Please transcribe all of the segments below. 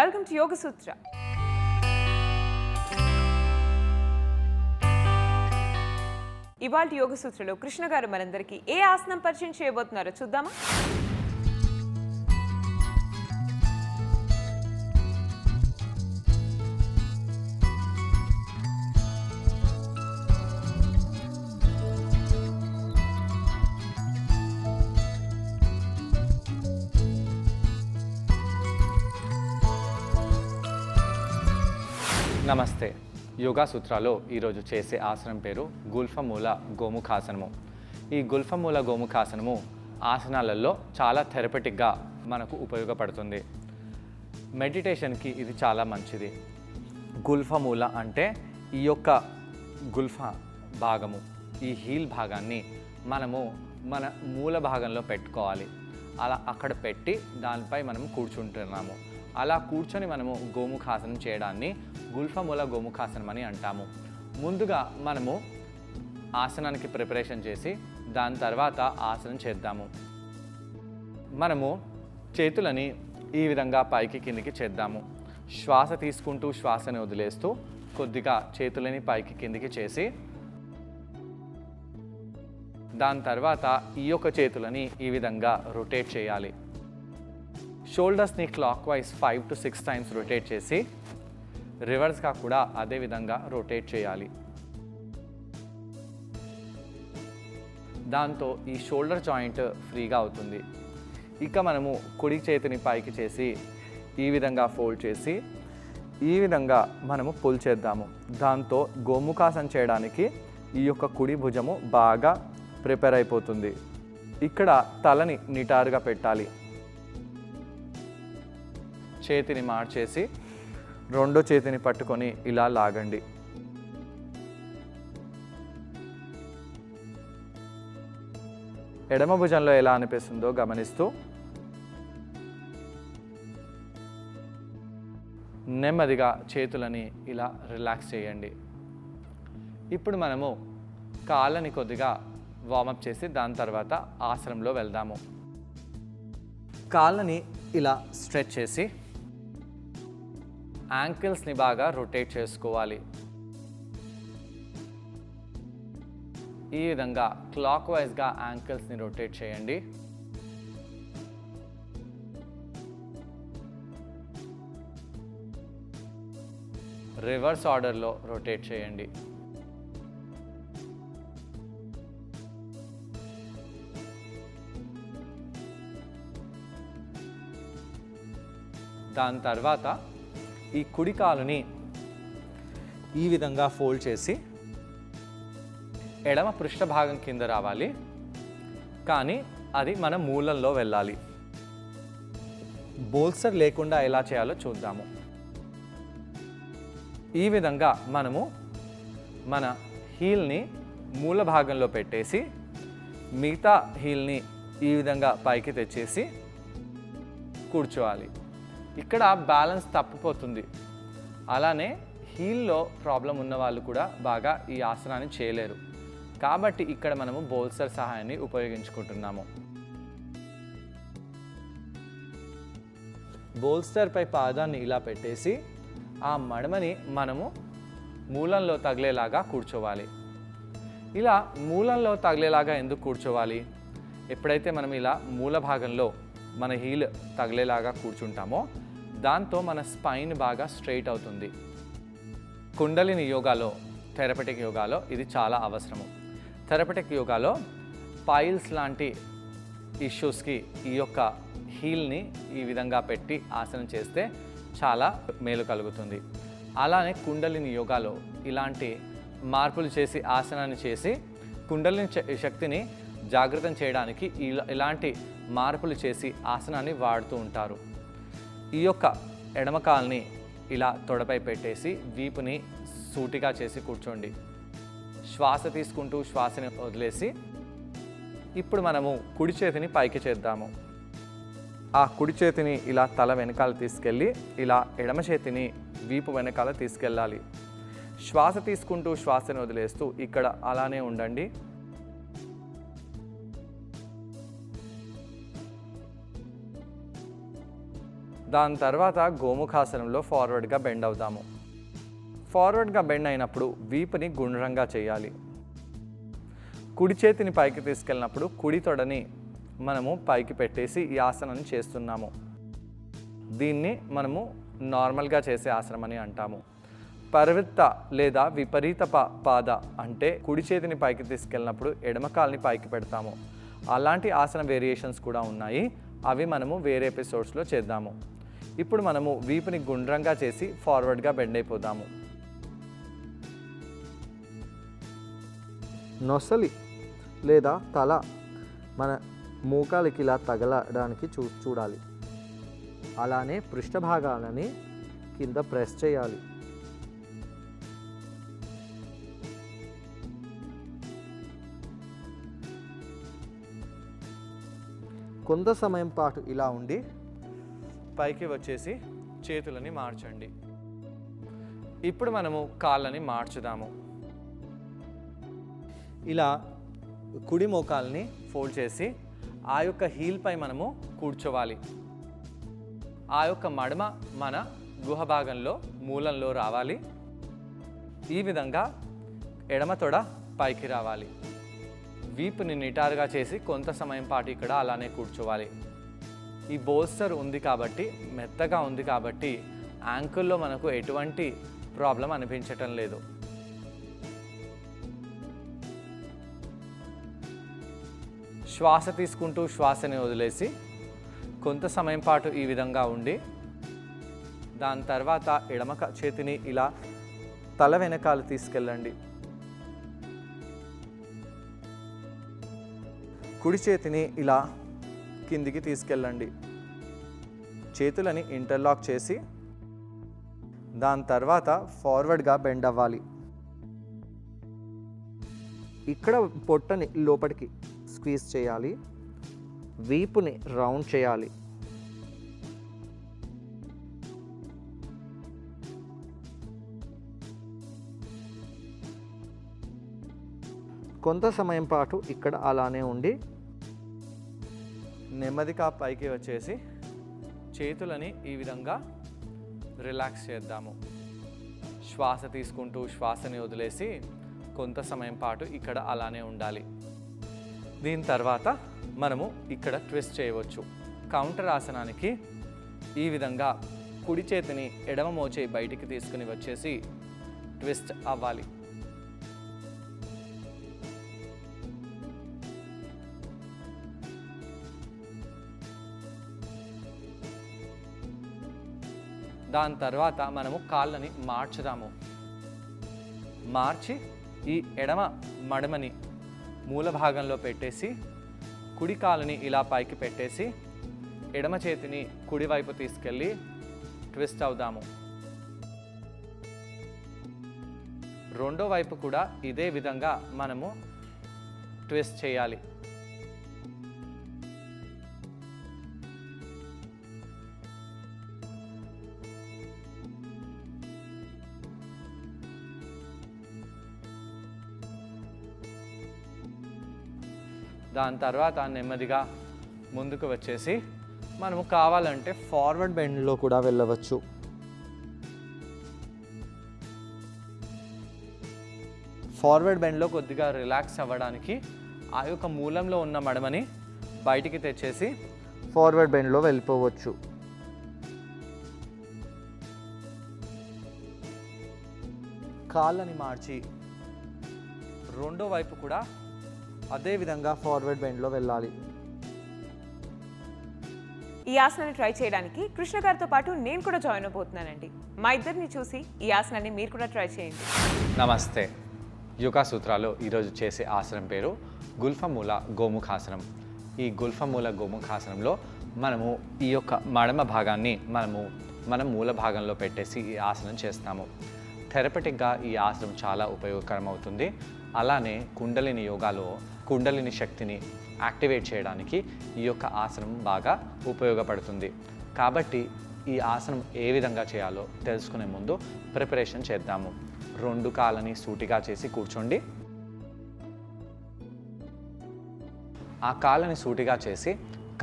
Welcome to యోగ సూత్ర. ఇవాళ యోగ సూత్రలో కృష్ణ గారు మనందరికీ ఏ ఆసనం పరిచయం చేయబోతున్నారో చూద్దామా? నమస్తే. యోగా సూత్రాలో ఈరోజు చేసే ఆసనం పేరు గుల్ఫమూల గోముఖాసనము. ఈ గుల్ఫమూల గోముఖాసనము ఆసనాలలో చాలా థెరపటిక్గా మనకు ఉపయోగపడుతుంది. మెడిటేషన్కి ఇది చాలా మంచిది. గుల్ఫమూల అంటే ఈ యొక్క గుల్ఫ భాగము, ఈ హీల్ భాగాన్ని మనము మన మూల భాగంలో పెట్టుకోవాలి. అలా అక్కడ పెట్టి దానిపై మనం కూర్చుంటున్నాము. అలా కూర్చొని మనము గోముఖాసనం చేయడాన్ని గుల్ఫమూల గోముఖాసనం అని అంటాము. ముందుగా మనము ఆసనానికి ప్రిపరేషన్ చేసి దాని తర్వాత ఆసనం చేద్దాము. మనము చేతులని ఈ విధంగా పైకి కిందికి చేద్దాము. శ్వాస తీసుకుంటూ శ్వాసని వదిలేస్తూ కొద్దిగా చేతులని పైకి కిందికి చేసి దాని తర్వాత ఈ యొక్క చేతులని ఈ విధంగా రొటేట్ చేయాలి. షోల్డర్స్ని clockwise 5 to 6 times rotate చేసి రివర్స్గా కూడా అదే విధంగా రొటేట్ చేయాలి. దాంతో ఈ షోల్డర్ జాయింట్ ఫ్రీగా అవుతుంది. ఇక మనము కుడి చేతిని పైకి చేసి ఈ విధంగా ఫోల్డ్ చేసి ఈ విధంగా మనము పుల్ చేద్దాము. దాంతో గోముఖాసనం చేయడానికి ఈ యొక్క కుడి భుజము బాగా ప్రిపేర్ అయిపోతుంది. ఇక్కడ తలని నిటారుగా పెట్టాలి. చేతిని మార్చేసి రెండో చేతిని పట్టుకొని ఇలా లాగండి. ఎడమ భుజంలో ఎలా అనిపిస్తుందో గమనిస్తూ నెమ్మదిగా చేతులని ఇలా రిలాక్స్ చేయండి. ఇప్పుడు మనము కాళ్ళని కొద్దిగా వార్మప్ చేసి దాని తర్వాత ఆసనంలో వెళ్దాము. కాళ్ళని ఇలా స్ట్రెచ్ చేసి యాంకిల్స్ని బాగా రొటేట్ చేసుకోవాలి. ఈ విధంగా క్లాక్ వైజ్గా యాంకిల్స్ని రొటేట్ చేయండి. రివర్స్ ఆర్డర్లో రొటేట్ చేయండి. దాని తర్వాత ఈ కుడి కాలుని ఈ విధంగా ఫోల్డ్ చేసి ఎడమ పృష్ఠ భాగం కింద రావాలి, కానీ అది మన మూలంలో వెళ్ళాలి. బోల్సర్ లేకుండా ఎలా చేయాలో చూద్దాము. ఈ విధంగా మనము మన హీల్ని మూల భాగంలో పెట్టేసి మిగతా హీల్ని ఈ విధంగా పైకి తెచ్చేసి కూర్చోవాలి. ఇక్కడ బ్యాలెన్స్ తప్పిపోతుంది. అలానే హీల్లో ప్రాబ్లం ఉన్న వాళ్ళు కూడా బాగా ఈ ఆసనాన్ని చేయలేరు. కాబట్టి ఇక్కడ మనము బోల్సర్ సహాయాన్ని ఉపయోగించుకుంటున్నాము. బోల్స్టర్పై పాదాన్ని ఇలా పెట్టేసి ఆ మడమని మనము మూలంలో తగిలేలాగా కూర్చోవాలి. ఇలా మూలంలో తగిలేలాగా ఎందుకు కూర్చోవాలి? ఎప్పుడైతే మనం ఇలా మూల భాగంలో మన హీల్ తగిలేలాగా కూర్చుంటామో దాంతో మన స్పైన్ బాగా స్ట్రైట్ అవుతుంది. కుండలిని యోగాలో, థెరపటిక్ యోగాలో ఇది చాలా అవసరము. థెరపటిక్ యోగాలో పైల్స్ లాంటి ఇష్యూస్కి ఈ యొక్క హీల్ని ఈ విధంగా పెట్టి ఆసనం చేస్తే చాలా మేలు కలుగుతుంది. అలానే కుండలిని యోగాలో ఇలాంటి మార్పులు చేసి ఆసనాన్ని చేసి కుండలిని శక్తిని జాగృతం చేయడానికి ఇలాంటి మార్పులు చేసి ఆసనాన్ని వాడుతూ ఉంటారు. ఈ యొక్క ఎడమ కాల్ని ఇలా తొడపై పెట్టేసి వీపుని సూటిగా చేసి కూర్చోండి. శ్వాస తీసుకుంటూ శ్వాసని వదిలేసి ఇప్పుడు మనము కుడి చేతిని పైకి చేద్దాము. ఆ కుడి చేతిని ఇలా తల వెనకాల తీసుకెళ్ళి ఇలా ఎడమ చేతిని వీపు వెనకాల తీసుకెళ్ళాలి. శ్వాస తీసుకుంటూ శ్వాసని వదిలేస్తూ ఇక్కడ అలానే ఉండండి. దాని తర్వాత గోముఖాసనంలో ఫార్వర్డ్గా బెండ్ అవుతాము. ఫార్వర్డ్గా బెండ్ అయినప్పుడు వీపుని గుండ్రంగా చేయాలి. కుడి చేతిని పైకి తీసుకెళ్ళినప్పుడు కుడి తొడని మనము పైకి పెట్టేసి ఈ ఆసనాన్ని చేస్తున్నాము. దీన్ని మనము నార్మల్గా చేసే ఆసనం అని అంటాము. పరివృత్త లేదా విపరీత పాద అంటే కుడి చేతిని పైకి తీసుకెళ్ళినప్పుడు ఎడమ కాల్ని పైకి పెడతాము. అలాంటి ఆసన వేరియేషన్స్ కూడా ఉన్నాయి. అవి మనము వేరే ఎపిసోడ్స్లో చేద్దాము. ఇప్పుడు మనము వీపుని గుండ్రంగా చేసి ఫార్వర్డ్గా బెండ్ అయిపోదాము. నొసలి లేదా తల మన మోకాలికి ఇలా తగలడానికి చూడాలి. అలానే పృష్ఠభాగాలని కింద ప్రెస్ చేయాలి. కొంత సమయం పాటు ఇలా ఉండి పైకి వచ్చేసి చేతులని మార్చండి. ఇప్పుడు మనము కాళ్ళని మార్చుదాము. ఇలా కుడి మోకాల్ని ఫోల్డ్ చేసి ఆ యొక్క హీల్పై మనము కూర్చోవాలి. ఆ యొక్క మడమ మన గుహ భాగంలో మూలంలో రావాలి. ఈ విధంగా ఎడమ తొడ పైకి రావాలి. వీపుని నిటారుగా చేసి కొంత సమయం పాటు ఇక్కడ అలానే కూర్చోవాలి. ఈ బోల్స్టర్ ఉంది కాబట్టి, మెత్తగా ఉంది కాబట్టి యాంకిల్లో మనకు ఎటువంటి ప్రాబ్లం అనిపించటం లేదు. శ్వాస తీసుకుంటూ శ్వాసని వదిలేసి కొంత సమయం పాటు ఈ విధంగా ఉండి దాని తర్వాత ఎడమ చేతిని ఇలా తల వెనకాల తీసుకెళ్ళండి. కుడి చేతిని ఇలా కిందికి తీసుకెళ్ళండి. చేతులని ఇంటర్లాక్ చేసి దాని తర్వాత ఫార్వర్డ్గా బెండ్ అవ్వాలి. ఇక్కడ పొట్టని లోపలికి స్క్వీజ్ చేయాలి. వీపుని రౌండ్ చేయాలి. కొంత సమయం పాటు ఇక్కడ అలానే ఉండి నెమ్మదిగా పైకి వచ్చేసి చేతులని ఈ విధంగా రిలాక్స్ చేద్దాము. శ్వాస తీసుకుంటూ శ్వాసని వదిలేసి కొంత సమయం పాటు ఇక్కడ అలానే ఉండాలి. దీని తర్వాత మనము ఇక్కడ ట్విస్ట్ చేయవచ్చు. కౌంటర్ ఆసనానికి ఈ విధంగా కుడి చేతిని ఎడమ మోచేయి బయటికి తీసుకుని వచ్చేసి ట్విస్ట్ అవ్వాలి. దాని తర్వాత మనము కాళ్ళని మార్చుదాము. మార్చి ఈ ఎడమ మడమని మూల భాగంలో పెట్టేసి కుడి కాలుని ఇలా పైకి పెట్టేసి ఎడమ చేతిని కుడివైపు తీసుకెళ్ళి ట్విస్ట్ అవుదాము. రెండో వైపు కూడా ఇదే విధంగా మనము ట్విస్ట్ చేయాలి. దాని తర్వాత నెమ్మదిగా ముందుకు వచ్చేసి మనము కావాలంటే ఫార్వర్డ్ బెండ్లో కూడా వెళ్ళవచ్చు. ఫార్వర్డ్ బెండ్లో కొద్దిగా రిలాక్స్ అవ్వడానికి ఆ యొక్క మూలంలో ఉన్న మడమని బయటికి తెచ్చేసి ఫార్వర్డ్ బెండ్లో వెళ్ళిపోవచ్చు. కాళ్ళని మార్చి రెండో వైపు కూడా అదే విధంగా ఫార్వర్డ్ బెండ్లో వెళ్ళాలి. ఈ ఆసనాన్ని ట్రై చేయడానికి కృష్ణ గారితో పాటు నేను కూడా జాయిన్ అవబోతున్నానండి. మా ఇద్దరిని చూసి ఈ ఆసనాన్ని మీరు కూడా ట్రై చేయండి. నమస్తే. యోగా సూత్రాలో ఈరోజు చేసే ఆసనం పేరు గుల్ఫమూల గోముఖాసనం. ఈ గుల్ఫమూల గోముఖాసనంలో మనము ఈ యొక్క మడమ భాగాన్ని మనం మూల భాగంలో పెట్టేసి ఈ ఆసనం చేస్తాము. థెరపటిక్గా ఈ ఆసనం చాలా ఉపయోగకరం అవుతుంది. అలానే కుండలిని యోగాలో కుండలిని శక్తిని యాక్టివేట్ చేయడానికి ఈ యొక్క ఆసనం బాగా ఉపయోగపడుతుంది. కాబట్టి ఈ ఆసనం ఏ విధంగా చేయాలో తెలుసుకునే ముందు ప్రిపరేషన్ చేద్దాము. రెండు కాళ్ళని సూటిగా చేసి కూర్చోండి. ఆ కాళ్ళని సూటిగా చేసి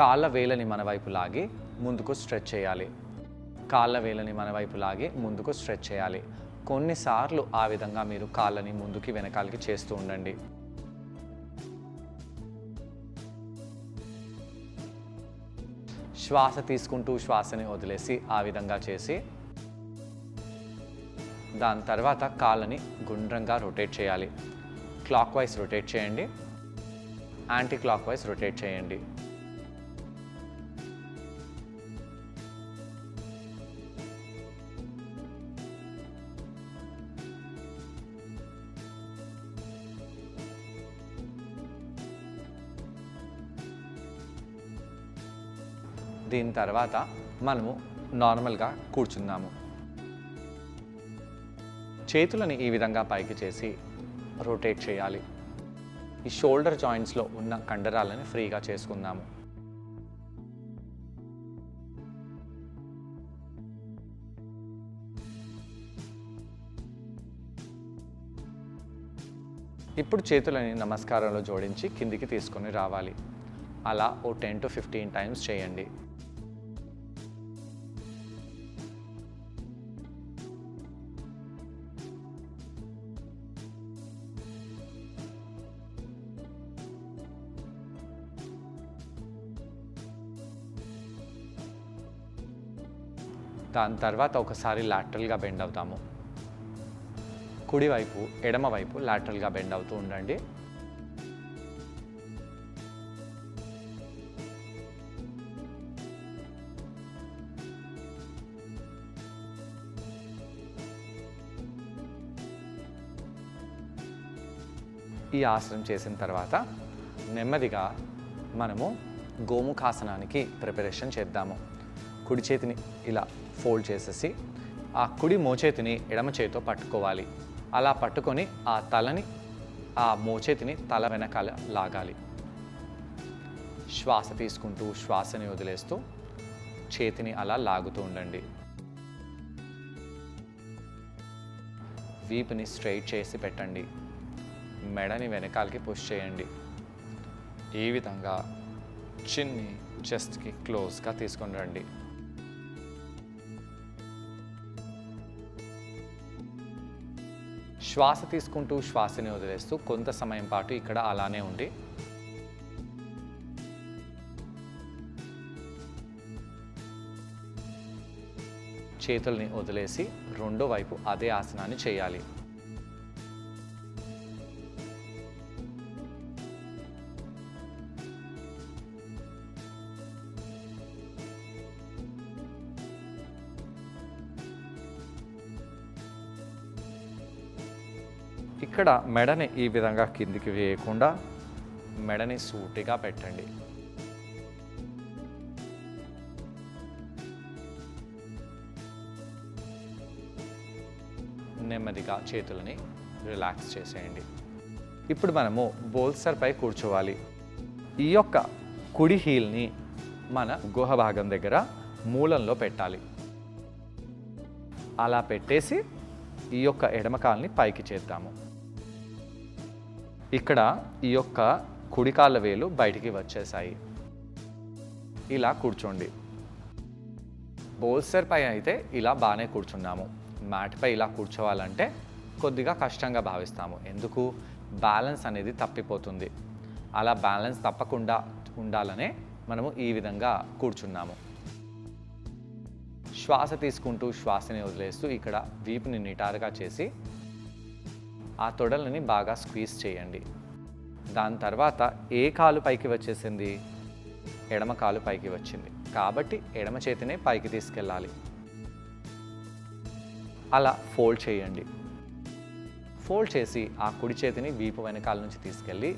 కాళ్ళ వేలని మన వైపు లాగి ముందుకు స్ట్రెచ్ చేయాలి. కాళ్ళ వేలని మన వైపు లాగి ముందుకు స్ట్రెచ్ చేయాలి. కొన్నిసార్లు ఆ విధంగా మీరు కాళ్ళని ముందుకి వెనకాలకి చేస్తూ ఉండండి. శ్వాస తీసుకుంటూ శ్వాసని వదిలేసి ఆ విధంగా చేసి దాని తర్వాత కాళ్ళని గుండ్రంగా రొటేట్ చేయాలి. క్లాక్ వైజ్ రొటేట్ చేయండి, యాంటీ క్లాక్ వైజ్ రొటేట్ చేయండి. దీని తర్వాత మనము నార్మల్గా కూర్చుందాము. చేతులని ఈ విధంగా పైకి చేసి రొటేట్ చేయాలి. ఈ షోల్డర్ జాయింట్స్లో ఉన్న కండరాలని ఫ్రీగా చేసుకుందాము. ఇప్పుడు చేతులని నమస్కారంలో జోడించి కిందికి తీసుకొని రావాలి. అలా ఓ 10 to 15 టైమ్స్ చేయండి. దాని తర్వాత ఒకసారి లాటరల్గా బెండ్ అవుతాము. కుడివైపు ఎడమవైపు లాటరల్గా బెండ్ అవుతూ ఉండండి. ఈ ఆసనం చేసిన తర్వాత నెమ్మదిగా మనము గోముఖాసనానికి ప్రిపరేషన్ చేద్దాము. కుడి చేతిని ఇలా ఫోల్డ్ చేసేసి ఆ కుడి మోచేతిని ఎడమ చేతితో పట్టుకోవాలి. అలా పట్టుకొని ఆ తలని ఆ మోచేతిని తల వెనకాల లాగాలి. శ్వాస తీసుకుంటూ శ్వాసని వదిలేస్తూ చేతిని అలా లాగుతూ ఉండండి. వీపుని స్ట్రైట్ చేసి పెట్టండి. మెడని వెనకాలకి పుష్ చేయండి. ఈ విధంగా చిన్ని చెస్ట్కి క్లోజ్గా తీసుకొని రండి. శ్వాస తీసుకుంటూ శ్వాసని వదిలేస్తూ కొంత సమయం పాటు ఇక్కడ అలానే ఉండి చేతుల్ని వదిలేసి రెండో వైపు అదే ఆసనాన్ని చేయాలి. ఇక్కడ మెడని ఈ విధంగా కిందికి వేయకుండా మెడని సూటిగా పెట్టండి. నెమ్మదిగా చేతులని రిలాక్స్ చేసేయండి. ఇప్పుడు మనము బోల్సర్పై కూర్చోవాలి. ఈ యొక్క కుడి హీల్ని మన గుహ భాగం దగ్గర మూలంలో పెట్టాలి. అలా పెట్టేసి ఈ యొక్క ఎడమ కాలుని పైకి చేద్దాము. ఇక్కడ ఈ యొక్క కుడి కాళ్ళ వేలు బయటికి వచ్చేసాయి. ఇలా కూర్చోండి. బోల్సర్ పై అయితే ఇలా బాగానే కూర్చున్నాము. మ్యాట్పై ఇలా కూర్చోవాలంటే కొద్దిగా కష్టంగా భావిస్తాము. ఎందుకు? బ్యాలెన్స్ అనేది తప్పిపోతుంది. అలా బ్యాలెన్స్ తప్పకుండా ఉండాలనే మనము ఈ విధంగా కూర్చున్నాము. శ్వాస తీసుకుంటూ శ్వాసని వదిలేస్తూ ఇక్కడ వీపుని నిటారుగా చేసి ఆ తొడలని బాగా స్క్వీజ్ చేయండి. దాని తర్వాత ఏ కాలు పైకి వచ్చేసింది? ఎడమ కాలు పైకి వచ్చింది. కాబట్టి ఎడమ చేతినే పైకి తీసుకెళ్ళాలి. అలా ఫోల్డ్ చేయండి. ఫోల్డ్ చేసి ఆ కుడి చేతిని వీపు వెనకాల నుంచి తీసుకెళ్ళి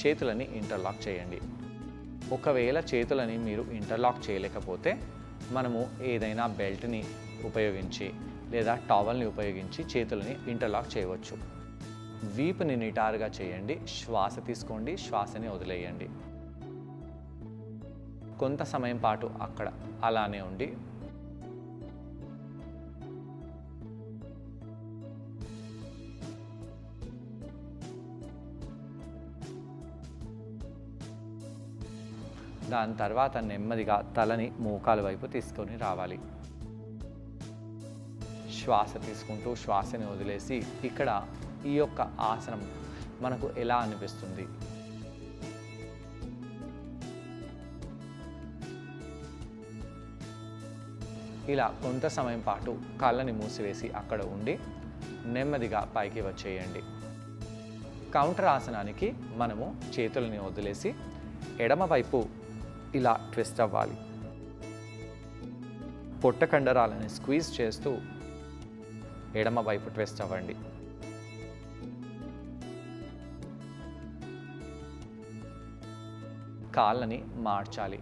చేతులని ఇంటర్లాక్ చేయండి. ఒకవేళ చేతులని మీరు ఇంటర్లాక్ చేయలేకపోతే మనము ఏదైనా బెల్ట్ని ఉపయోగించి లేదా టవల్ని ఉపయోగించి చేతులని ఇంటర్లాక్ చేయవచ్చు. వీపుని నిటారుగా చేయండి. శ్వాస తీసుకోండి, శ్వాసని వదిలేయండి. కొంత సమయం పాటు అక్కడ అలానే ఉండి దాని తర్వాత నెమ్మదిగా తలని మోకాల వైపు తీసుకొని రావాలి. శ్వాస తీసుకుంటూ శ్వాసని వదిలేసి ఇక్కడ ఈ యొక్క ఆసనం మనకు ఎలా అనిపిస్తుంది. ఇలా కొంత సమయం పాటు కళ్ళని మూసివేసి అక్కడ ఉండి నెమ్మదిగా పైకి వచ్చేయండి. కౌంటర్ ఆసనానికి మనము చేతులని వదిలేసి ఎడమవైపు ఇలా ట్విస్ట్ అవ్వాలి. పొట్ట కండరాలని స్క్వీజ్ చేస్తూ ఎడమవైపు ట్విస్ట్ అవ్వండి. కాళ్ళని మార్చాలి.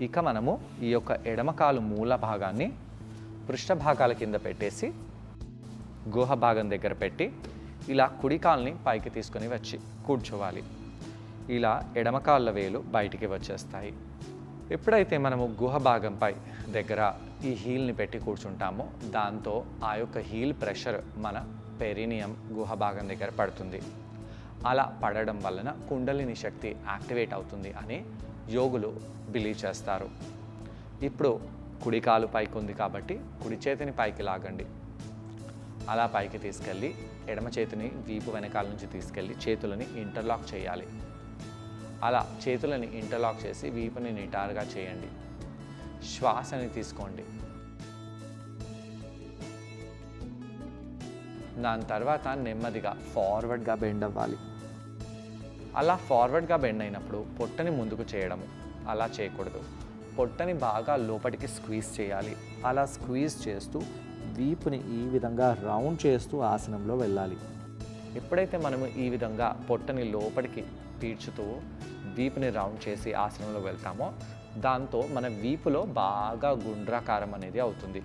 ఇక మనము ఈ యొక్క ఎడమ కాలు మూల భాగాన్ని పృష్ఠ భాగాల కింద పెట్టేసి గుహ భాగం దగ్గర పెట్టి ఇలా కుడి కాల్ని పైకి తీసుకొని వచ్చి కూర్చోవాలి. ఇలా ఎడమ కాళ్ళ వేలు బయటికి వచ్చేస్తాయి. ఎప్పుడైతే మనము గుహ భాగంపై దగ్గర ఈ హీల్ని పెట్టి కూర్చుంటామో దాంతో ఆ యొక్క హీల్ ప్రెషర్ మన పెరినియం గుహ భాగం దగ్గర పడుతుంది. అలా పడడం వలన కుండలిని శక్తి యాక్టివేట్ అవుతుంది అని యోగులు బిలీవ్ చేస్తారు. ఇప్పుడు కుడి కాలు పైకి ఉంది కాబట్టి కుడి చేతిని పైకి లాగండి. అలా పైకి తీసుకెళ్ళి ఎడమ చేతిని వీపు వెనకాల నుంచి తీసుకెళ్ళి చేతులని ఇంటర్లాక్ చేయాలి. అలా చేతులని ఇంటర్లాక్ చేసి వీపుని నిటారుగా చేయండి. శ్వాసని తీసుకోండి. దాని తర్వాత నెమ్మదిగా ఫార్వర్డ్గా బెండ్ అవ్వాలి. అలా ఫార్వర్డ్గా బెండ్ అయినప్పుడు పొట్టని ముందుకు చేయడము అలా చేయకూడదు. పొట్టని బాగా లోపలికి స్క్వీజ్ చేయాలి. అలా స్క్వీజ్ చేస్తూ వీపుని ఈ విధంగా రౌండ్ చేస్తూ ఆసనంలో వెళ్ళాలి. ఎప్పుడైతే మనము ఈ విధంగా పొట్టని లోపలికి పీడ్చుతూ వీపుని రౌండ్ చేసి ఆసనంలో వెళ్తామో దాంతో మన వీపులో బాగా గుండ్రాకారం అనేది అవుతుంది.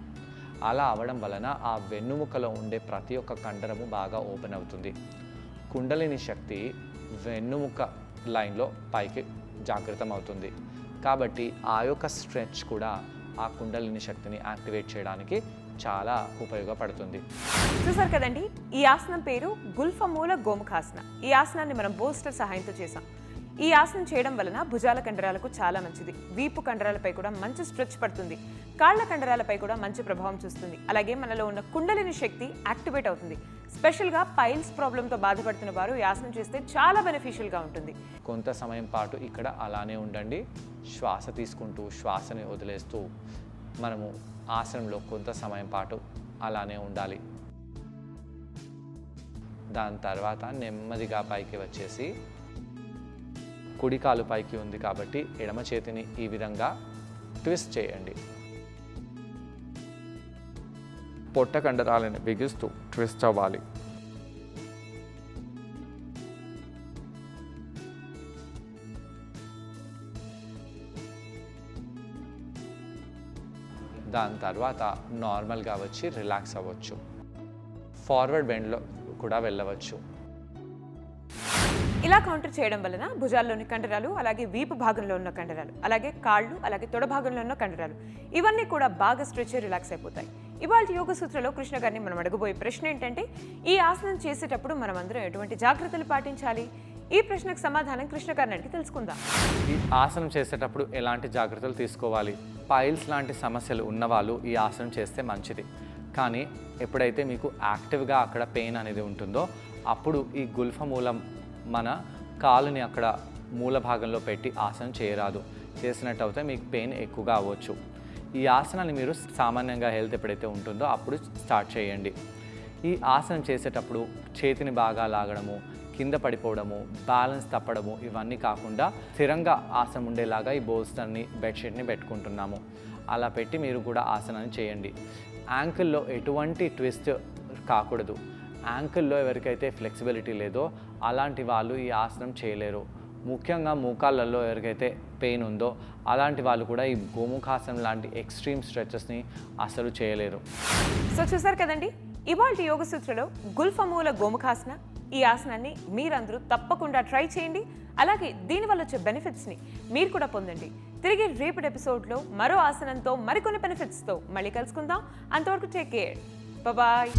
అలా అవ్వడం వలన ఆ వెన్నుముకలో ఉండే ప్రతి ఒక్క కండరము బాగా ఓపెన్ అవుతుంది. కుండలిని శక్తి వెన్నుముక లైన్లో పైకి జాగృతం అవుతుంది. కాబట్టి ఆ యొక్క స్ట్రెచ్ కూడా ఆ కుండలిని శక్తిని యాక్టివేట్ చేయడానికి చాలా ఉపయోగపడుతుంది. చూసారు కదండి, ఈ ఆసనం పేరు గుల్ఫమూల గోముఖాసన. ఈ ఆసనాన్ని మనం బోస్టర్ సహాయంతో చేసాం. ఈ ఆసనం చేయడం వలన భుజాల కండరాలకు చాలా మంచిది. వీపు కండరాలపై కూడా మంచి స్ట్రెచ్ పడుతుంది. కాళ్ల కండరాలపై కూడా మంచి ప్రభావం చూస్తుంది. అలాగే మనలో ఉన్న కుండలిని శక్తి యాక్టివేట్ అవుతుంది. స్పెషల్గా పైల్స్ ప్రాబ్లంతో బాధపడుతున్న వారు ఈ ఆసనం చేస్తే చాలా బెనిఫిషియల్గా ఉంటుంది. కొంత సమయం పాటు ఇక్కడ అలానే ఉండండి. శ్వాస తీసుకుంటూ శ్వాసని వదిలేస్తూ మనము ఆసనంలో కొంత సమయం పాటు అలానే ఉండాలి. దాని తర్వాత నెమ్మదిగా పైకి వచ్చేసి కుడి కాలు పైకి ఉంది కాబట్టి ఎడమ చేతిని ఈ విధంగా ట్విస్ట్ చేయండి. పొట్ట కండరాలను బిగిస్తూ ట్విస్ట్ అవ్వాలి. దాని తర్వాత నార్మల్గా వచ్చి రిలాక్స్ అవ్వచ్చు. ఫార్వర్డ్ బెండ్లో కూడా వెళ్ళవచ్చు. ఇలా కౌంటర్ చేయడం వలన భుజాల్లోని కండరాలు, అలాగే వీపు భాగంలో ఉన్న కండరాలు, అలాగే కాళ్ళు, అలాగే తొడ భాగంలో ఉన్న కండరాలు ఇవన్నీ కూడా బాగా స్ట్రెచ్ రిలాక్స్ అయిపోతాయి. ఇవాళ యోగ సూత్రలో కృష్ణ గారిని మనం అడగబోయే ప్రశ్న ఏంటంటే, ఈ ఆసనం చేసేటప్పుడు మనం అందరం ఎటువంటి జాగ్రత్తలు పాటించాలి? ఈ ప్రశ్నకు సమాధానం కృష్ణ గారిని అడిగి తెలుసుకుందాం. ఈ ఆసనం చేసేటప్పుడు ఎలాంటి జాగ్రత్తలు తీసుకోవాలి? పైల్స్ లాంటి సమస్యలు ఉన్నవాళ్ళు ఈ ఆసనం చేస్తే మంచిది. కానీ ఎప్పుడైతే మీకు యాక్టివ్గా అక్కడ పెయిన్ అనేది ఉంటుందో అప్పుడు ఈ గుల్ఫ మూలం మన కాలుని అక్కడ మూల భాగంలో పెట్టి ఆసనం చేయరాదు. చేసినట్టు అయితే మీకు పెయిన్ ఎక్కువగా అవ్వచ్చు. ఈ ఆసనాన్ని మీరు సామాన్యంగా హెల్త్ ఎప్పుడైతే ఉంటుందో అప్పుడు స్టార్ట్ చేయండి. ఈ ఆసనం చేసేటప్పుడు చేతిని బాగా లాగడము, కింద పడిపోవడము, బ్యాలెన్స్ తప్పడము ఇవన్నీ కాకుండా స్థిరంగా ఆసనం ఉండేలాగా ఈ బోల్స్టర్ని, బెడ్షీట్ని పెట్టుకుంటున్నాము. అలా పెట్టి మీరు కూడా ఆసనాన్ని చేయండి. యాంకిల్లో ఎటువంటి ట్విస్ట్ కాకూడదు. యాంకిల్లో ఎవరికైతే ఫ్లెక్సిబిలిటీ లేదో అలాంటి వాళ్ళు ఈ ఆసనం చేయలేరు. ముఖ్యంగా మోకాళ్ళల్లో ఎవరికైతే పెయిన్ ఉందో అలాంటి వాళ్ళు కూడా ఈ గోముఖాసనం లాంటి ఎక్స్ట్రీమ్ స్ట్రెచెస్ని అసలు చేయలేరు. సో చూసారు కదండి, ఇవాళ యోగ సూత్రలో గుల్ఫమూల గోముఖాసన ఈ ఆసనాన్ని మీరందరూ తప్పకుండా ట్రై చేయండి. అలాగే దీనివల్ల వచ్చే బెనిఫిట్స్ని మీరు కూడా పొందండి. తిరిగి రేపటి ఎపిసోడ్లో మరో ఆసనంతో మరికొన్ని బెనిఫిట్స్తో మళ్ళీ కలుసుకుందాం. అంతవరకు టేక్ కేర్. బాయ్.